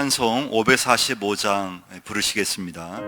찬송 545장 부르시겠습니다.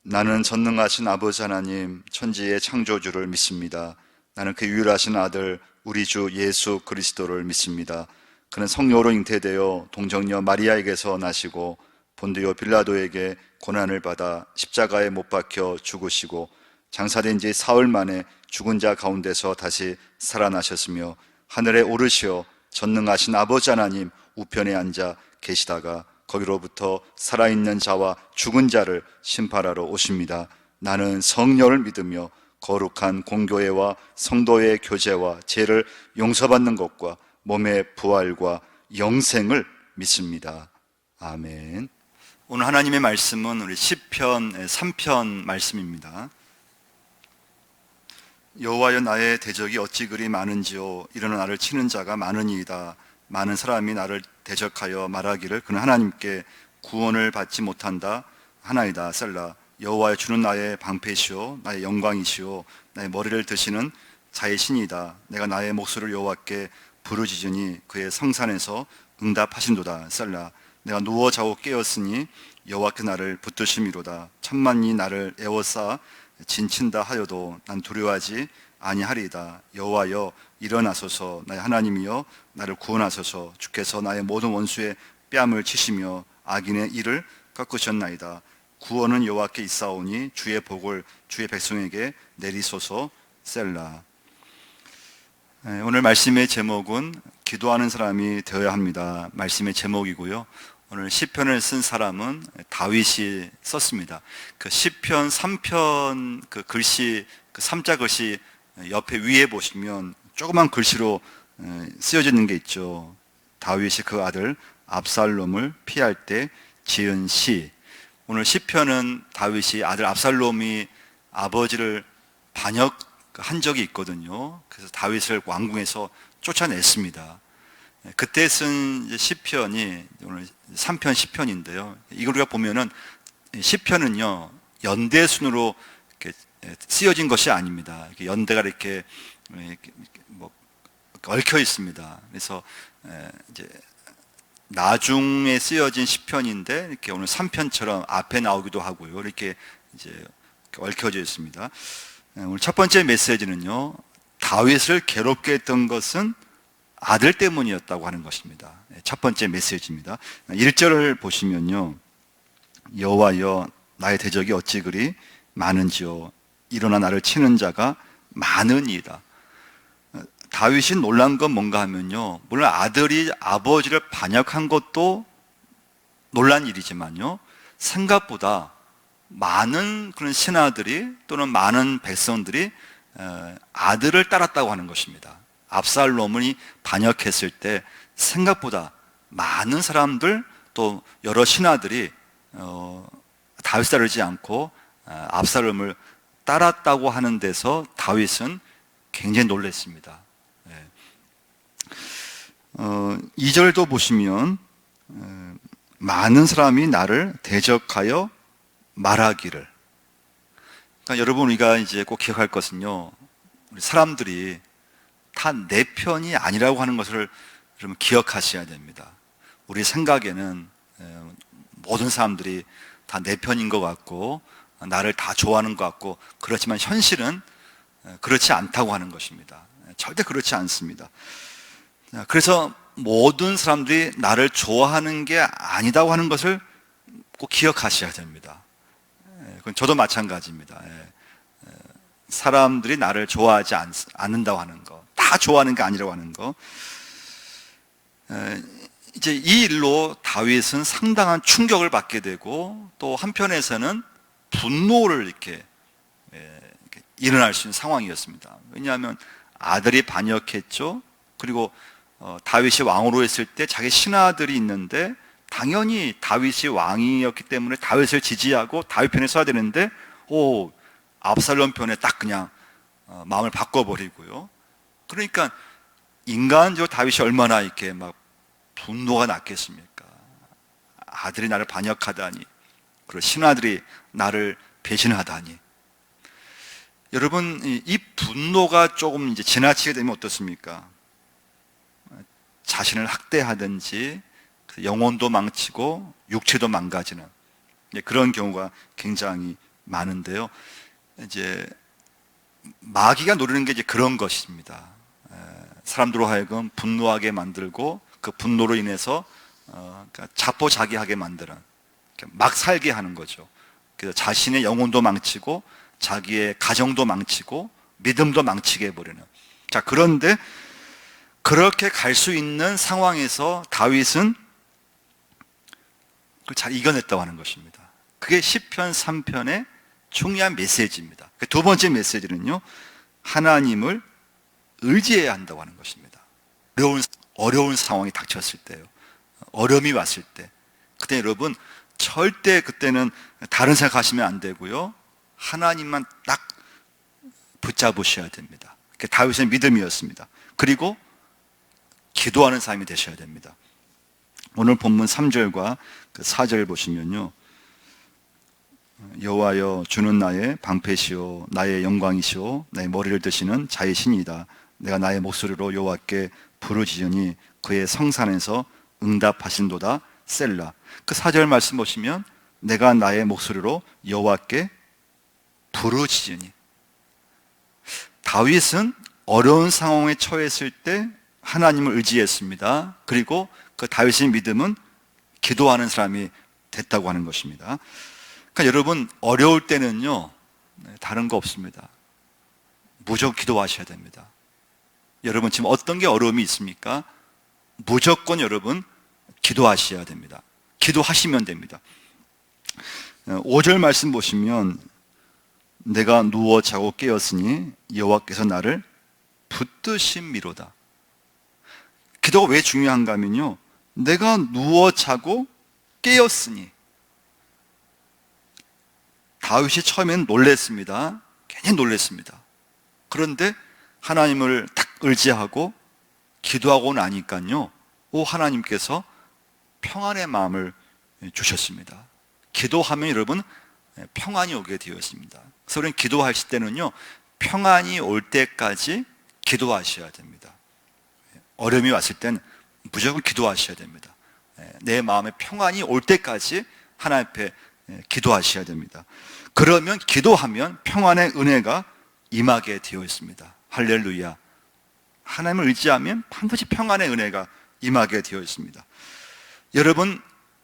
나는 전능하신 아버지 하나님, 천지의 창조주를 믿습니다. 나는 그 유일하신 아들 우리 주 예수 그리스도를 믿습니다. 그는 성령으로 잉태되어 동정녀 마리아에게서 나시고 본디오 빌라도에게 고난을 받아 십자가에 못 박혀 죽으시고 장사된 지 사흘 만에 죽은 자 가운데서 다시 살아나셨으며 하늘에 오르시어 전능하신 아버지 하나님 우편에 앉아 계시다가 거기로부터 살아있는 자와 죽은 자를 심판하러 오십니다. 나는 성령을 믿으며 거룩한 공교회와 성도의 교제와 죄를 용서받는 것과 몸의 부활과 영생을 믿습니다. 아멘. 오늘 하나님의 말씀은 우리 시편 3편 말씀입니다. 여호와여, 나의 대적이 어찌 그리 많은지요. 이르는 나를 치는 자가 많으니이다. 많은 사람이 나를 대적하여 말하기를 그는 하나님께 구원을 받지 못한다 하나이다. 셀라. 여호와여, 주는 나의 방패시오 나의 영광이시오 나의 머리를 드시는 자의 신이다. 내가 나의 목소리를 여호와께 부르짖으니 그의 성산에서 응답하신도다. 셀라. 내가 누워 자고 깨었으니 여호와께 나를 붙드심이로다. 천만이 나를 에워싸 진친다 하여도 난 두려워하지 아니하리이다. 여호와여, 일어나소서. 나의 하나님이여, 나를 구원하소서. 주께서 나의 모든 원수의 뺨을 치시며 악인의 이를 꺾으셨나이다. 구원은 여호와께 있사오니 주의 복을 주의 백성에게 내리소서. 셀라. 오늘 말씀의 제목은 기도하는 사람이 되어야 합니다. 말씀의 제목이고요. 오늘 시편을 쓴 사람은 다윗이 썼습니다. 그 시편 3편 그 글씨, 그 3자 글씨 옆에 위에 보시면 조그만 글씨로 쓰여져 있는 게 있죠. 다윗이 그 아들 압살롬을 피할 때 지은 시. 오늘 시편은 다윗이 아들 압살롬이 아버지를 반역한 적이 있거든요. 그래서 다윗을 왕궁에서 쫓아냈습니다. 그때 쓴 시편이 오늘 3편 시편인데요. 이걸 우리가 보면은 시편은요 연대순으로 이렇게 쓰여진 것이 아닙니다. 이렇게 연대가 이렇게 뭐 얽혀 있습니다. 그래서 이제 나중에 쓰여진 시편인데 이렇게 오늘 3편처럼 앞에 나오기도 하고요. 이렇게 이제 얽혀져 있습니다. 오늘 첫 번째 메시지는요, 다윗을 괴롭게 했던 것은 아들 때문이었다고 하는 것입니다. 첫 번째 메시지입니다. 1절을 보시면요, 여호와여 나의 대적이 어찌 그리 많은지요, 일어나 나를 치는 자가 많으니이다. 다윗이 놀란 건 뭔가 하면요, 물론 아들이 아버지를 반역한 것도 놀란 일이지만요, 생각보다 많은 그런 신하들이 또는 많은 백성들이 아들을 따랐다고 하는 것입니다. 압살롬이 반역했을 때 생각보다 많은 사람들 또 여러 신하들이 다윗을 따르지 않고 압살롬을 따랐다고 하는 데서 다윗은 굉장히 놀랐습니다. 2절도 보시면 많은 사람이 나를 대적하여 말하기를. 그러니까 여러분, 우리가 이제 꼭 기억할 것은요, 우리 사람들이 다 내 편이 아니라고 하는 것을 여러분 기억하셔야 됩니다. 우리 생각에는 모든 사람들이 다 내 편인 것 같고 나를 다 좋아하는 것 같고, 그렇지만 현실은 그렇지 않다고 하는 것입니다. 절대 그렇지 않습니다. 그래서 모든 사람들이 나를 좋아하는 게 아니다고 하는 것을 꼭 기억하셔야 됩니다. 그건 저도 마찬가지입니다. 사람들이 나를 좋아하지 않는다고 하는 거, 다 좋아하는 게 아니라고 하는 거. 이제 이 일로 다윗은 상당한 충격을 받게 되고, 또 한편에서는 분노를 이렇게 일어날 수 있는 상황이었습니다. 왜냐하면 아들이 반역했죠. 그리고 다윗이 왕으로 했을 때 자기 신하들이 있는데, 당연히 다윗이 왕이었기 때문에 다윗을 지지하고 다윗 편에 서야 되는데, 압살롬 편에 딱 그냥 마음을 바꿔버리고요. 그러니까 인간적으로 다윗이 얼마나 이렇게 막 분노가 났겠습니까? 아들이 나를 반역하다니, 그리고 신하들이 나를 배신하다니. 여러분, 이 분노가 조금 이제 지나치게 되면 어떻습니까? 자신을 학대하든지 영혼도 망치고 육체도 망가지는 그런 경우가 굉장히 많은데요. 이제 마귀가 노리는 게 이제 그런 것입니다. 사람들로 하여금 분노하게 만들고, 그 분노로 인해서 그러니까 자포자기하게 만드는, 막 살게 하는 거죠. 그래서 자신의 영혼도 망치고 자기의 가정도 망치고 믿음도 망치게 해버리는. 자, 그런데 그렇게 갈 수 있는 상황에서 다윗은 그걸 잘 이겨냈다고 하는 것입니다. 그게 시편 3편의 중요한 메시지입니다. 두 번째 메시지는요, 하나님을 의지해야 한다고 하는 것입니다. 어려운 상황이 닥쳤을 때요, 어려움이 왔을 때, 그때 여러분 절대 그때는 다른 생각하시면 안 되고요, 하나님만 딱 붙잡으셔야 됩니다. 그게 다윗의 믿음이었습니다. 그리고 기도하는 사람이 되셔야 됩니다. 오늘 본문 3절과 4절 보시면요, 여호와여 주는 나의 방패시오 나의 영광이시오 나의 머리를 드시는 자의 신이다. 내가 나의 목소리로 여호와께 부르짖으니 그의 성산에서 응답하신도다. 셀라. 그 4절 말씀 보시면 내가 나의 목소리로 여호와께 부르짖으니, 다윗은 어려운 상황에 처했을 때 하나님을 의지했습니다. 그리고 그 다윗의 믿음은 기도하는 사람이 됐다고 하는 것입니다. 그러니까 여러분, 어려울 때는요, 다른 거 없습니다. 무조건 기도하셔야 됩니다. 여러분 지금 어떤 게 어려움이 있습니까? 무조건 여러분 기도하셔야 됩니다. 기도하시면 됩니다. 5절 말씀 보시면 내가 누워 자고 깨었으니 여호와께서 나를 붙드심이로다. 기도가 왜 중요한가 하면요, 내가 누워 자고 깨었으니. 다윗이 처음에는 놀랬습니다. 괜히 놀랬습니다. 그런데 하나님을 딱 의지하고 기도하고 나니까요, 하나님께서 평안의 마음을 주셨습니다. 기도하면 여러분 평안이 오게 되어 있습니다. 그래서 우리는 기도하실 때는요, 평안이 올 때까지 기도하셔야 됩니다. 어려움이 왔을 때는 무조건 기도하셔야 됩니다. 내 마음에 평안이 올 때까지 하나님 앞에 기도하셔야 됩니다. 그러면 기도하면 평안의 은혜가 임하게 되어 있습니다. 할렐루야. 하나님을 의지하면 반드시 평안의 은혜가 임하게 되어 있습니다. 여러분,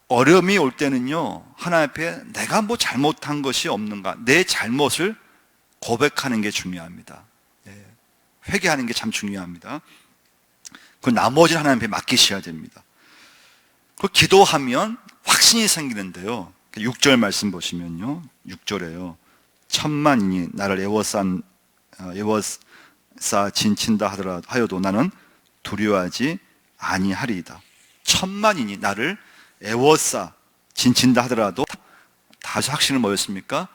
어려움이 올 때는요, 하나님 앞에 내가 뭐 잘못한 것이 없는가, 내 잘못을 고백하는 게 중요합니다. 회개하는 게 참 중요합니다. 그 나머지는 하나님 앞에 맡기셔야 됩니다. 그 기도하면 확신이 생기는데요. 6절 말씀 보시면요, 6절에요. 천만인이 나를 에워싸 진친다 하여도 나는 두려워하지 아니하리이다. 천만인이 나를 에워싸 진친다 하더라도 다시 확신은 뭐였습니까?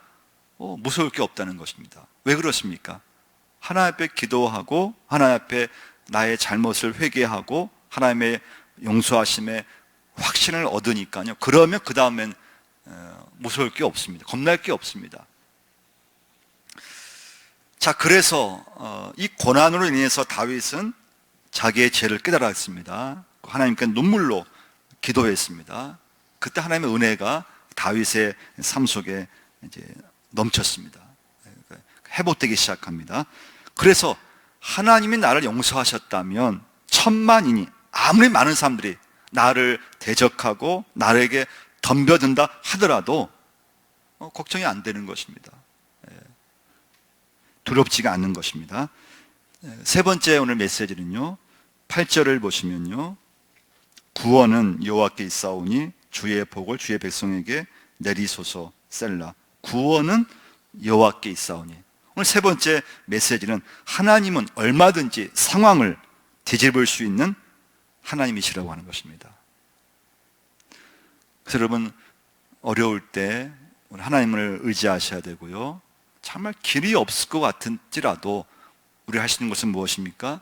무서울 게 없다는 것입니다. 왜 그렇습니까? 하나님 앞에 기도하고 하나님 앞에 나의 잘못을 회개하고 하나님의 용서하심에 확신을 얻으니까요. 그러면 그 다음엔 무서울 게 없습니다. 겁날 게 없습니다. 자, 그래서 이 고난으로 인해서 다윗은 자기의 죄를 깨달았습니다. 하나님께 눈물로 기도했습니다. 그때 하나님의 은혜가 다윗의 삶 속에 이제 넘쳤습니다. 회복되기 시작합니다. 그래서 하나님이 나를 용서하셨다면 천만인이, 아무리 많은 사람들이 나를 대적하고 나에게 덤벼든다 하더라도 걱정이 안 되는 것입니다. 두렵지가 않는 것입니다. 세 번째 오늘 메시지는요, 8절을 보시면요, 구원은 여호와께 있사오니 주의 복을 주의 백성에게 내리소서. 셀라. 구원은 여호와께 있사오니. 오늘 세 번째 메시지는 하나님은 얼마든지 상황을 뒤집을 수 있는 하나님이시라고 하는 것입니다. 그래서 여러분, 어려울 때 하나님을 의지하셔야 되고요, 정말 길이 없을 것 같은지라도 우리 할 수 있는 것은 무엇입니까?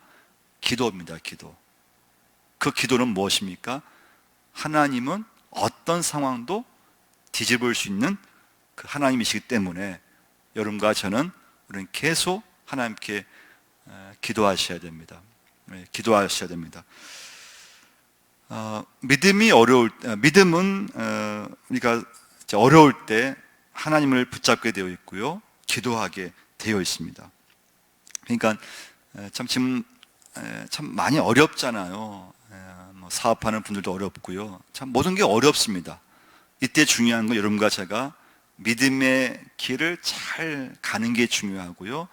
기도입니다. 기도. 그 기도는 무엇입니까? 하나님은 어떤 상황도 뒤집을 수 있는 그 하나님이시기 때문에 여러분과 저는 우리는 계속 하나님께 기도하셔야 됩니다. 기도하셔야 됩니다. 믿음은 우리가 어려울 때 하나님을 붙잡게 되어 있고요, 기도하게 되어 있습니다. 그러니까 지금 참 많이 어렵잖아요. 사업하는 분들도 어렵고요. 참 모든 게 어렵습니다. 이때 중요한 건 여러분과 제가 믿음의 길을 잘 가는 게 중요하고요,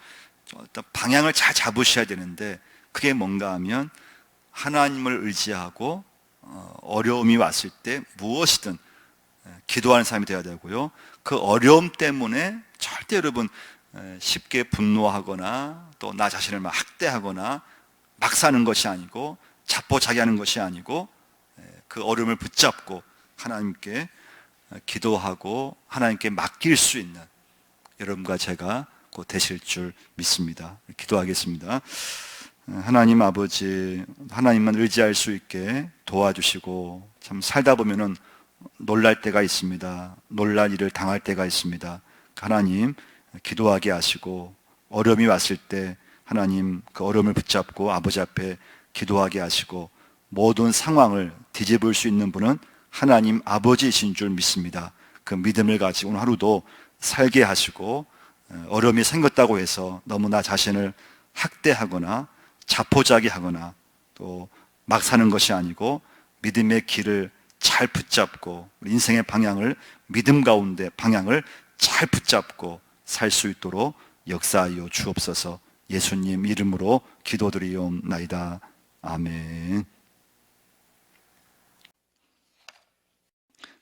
어떤 방향을 잘 잡으셔야 되는데, 그게 뭔가 하면 하나님을 의지하고 어려움이 왔을 때 무엇이든 기도하는 사람이 되어야 되고요, 그 어려움 때문에 절대 여러분 쉽게 분노하거나 또 나 자신을 막 학대하거나 막 사는 것이 아니고, 자포자기하는 것이 아니고, 그 어려움을 붙잡고 하나님께 기도하고 하나님께 맡길 수 있는 여러분과 제가 곧 되실 줄 믿습니다. 기도하겠습니다. 하나님 아버지, 하나님만 의지할 수 있게 도와주시고, 참 살다 보면은 놀랄 때가 있습니다. 놀랄 일을 당할 때가 있습니다. 하나님, 기도하게 하시고, 어려움이 왔을 때 하나님 그 어려움을 붙잡고 아버지 앞에 기도하게 하시고, 모든 상황을 뒤집을 수 있는 분은 하나님 아버지이신 줄 믿습니다. 그 믿음을 가지고 오늘 하루도 살게 하시고, 어려움이 생겼다고 해서 너무 나 자신을 학대하거나 자포자기하거나 또 막 사는 것이 아니고, 믿음의 길을 잘 붙잡고 인생의 방향을, 믿음 가운데 방향을 잘 붙잡고 살 수 있도록 역사하여 주옵소서. 예수님 이름으로 기도드리옵나이다. 아멘.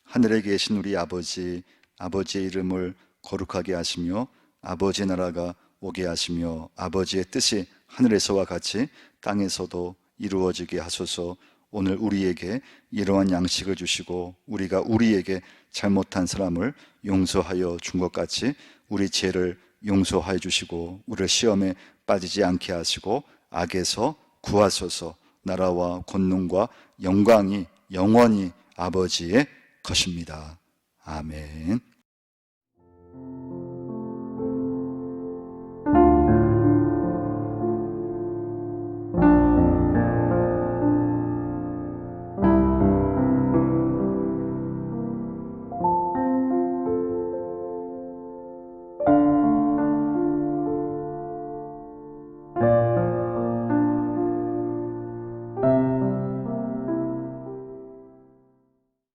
하늘에 계신 우리 아버지, 아버지의 이름을 거룩하게 하시며 아버지의 나라가 오게 하시며 아버지의 뜻이 하늘에서와 같이 땅에서도 이루어지게 하소서. 오늘 우리에게 이러한 양식을 주시고 우리가 우리에게 잘못한 사람을 용서하여 준 것 같이 우리 죄를 용서하여 주시고 우리를 시험에 빠지지 않게 하시고 악에서 구하소서. 나라와 권능과 영광이 영원히 아버지의 것입니다. 아멘.